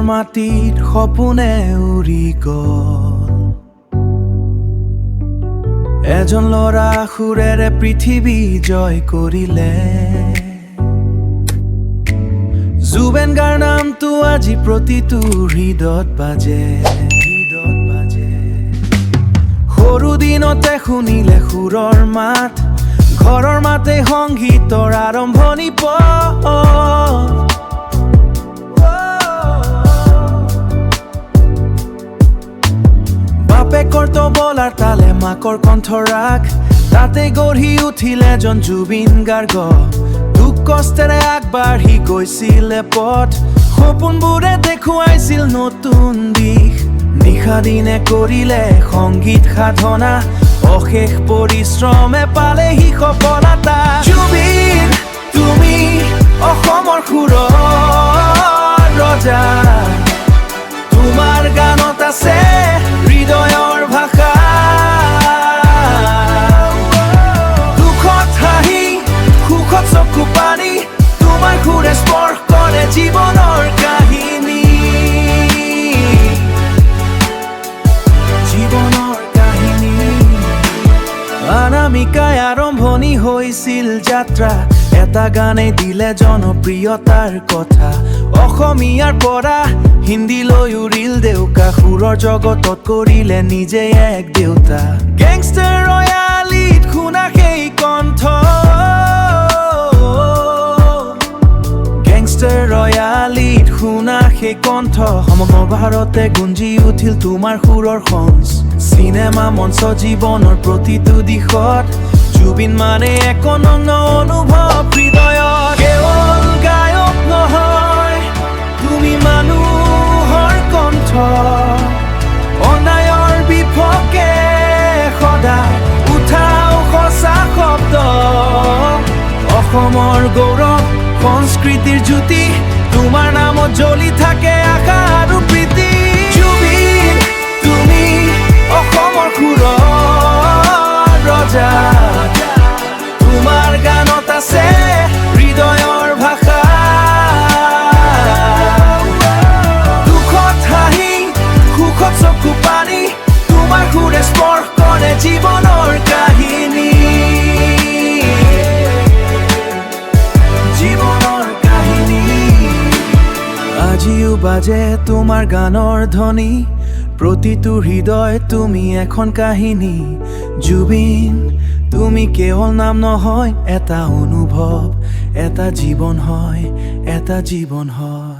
মাটিত সপোনে উৰি গ'ল। এজন ল'ৰা সুৰেৰে পৃথিৱী জয় কৰিলে। জুবেন গাৰ নামটো আজি প্ৰতিটো হৃদয়ত বাজে। সৰু দিনতে শুনিলে সুৰৰ মাত, ঘৰৰ মাতে সংগীতৰ আৰম্ভণি পথ। বাপেকৰ তবলাৰ তালে মাকৰ কণ্ঠৰাগ, তাতে গঢ়ি উঠিল এজন জুবিন গাৰ্গ। দুখ কষ্টেৰে আগবাঢ়ি গৈছিলে পথ, সপোনবোৰে দেখুৱাইছিল নতুন দিশ। নিশা দিনে কৰিলে সংগীত সাধনা, অশেষ পৰিশ্ৰমে পালেহি সফলতা। জুবিন তুমি অসমৰ সুৰৰ ৰজা, তোমাৰ গানত আছে হৃদয়ৰ ভাষা। দুখত হাঁহি সুখত চকু পানী, তোমাৰ সুৰে স্পৰ্শ কৰে জীৱনৰ কাহিনী। অনামিকাই আৰম্ভণি হৈছিল যাত্ৰা, এটা গানে দিলে জনপ্ৰিয়তাৰ কথা। অসমীয়াৰ পৰা হিন্দীলৈ উৰিল দেউকা, সুৰৰ জগতত কৰিলে নিজে এক দেউতা। গেংষ্টাৰ ৰয়ালিত শুনা সেই কণ্ঠ, গেংষ্টাৰ ৰয়ালিত শুনা সেই কণ্ঠ। সমগ্ৰ ভাৰতে গুঞ্জি উঠিল তোমাৰ সুৰৰ সঞ্চ। চিনেমা মঞ্চ জীৱনৰ প্ৰতিটো দিশত জুবিন মানে এক অনন্য অনুভৱ হৃদয়ত। কেৱল গায়ক নহয়, তুমি মানুহৰ কণ্ঠ, অন্যায়ৰ বিপক্ষে সদায় উঠাও সঁচা শব্দ। অসমৰ গৌৰৱ সংস্কৃতিৰ জ্যোতি, তোমাৰ নামত জ্বলি থাকে আশা আৰু প্ৰীতি। জুবিন তুমি অসমৰ সুৰৰ ৰজা, তোমাৰ গানত আছে হৃদয়ৰ ভাষা। দুখত হাঁহি সুখত চকু পানী, তোমাৰ সুৰে স্পৰ্শ কৰে জীৱনৰ কাহিনী। আজিও বাজে তোমাৰ গানৰ ধ্বনি, প্ৰতিটো হৃদয় তুমি এখন কাহিনী। জুবিন তুমি কেৱল নাম নহয়, এটা অনুভৱ, এটা জীৱন হয়, এটা জীৱন হয়।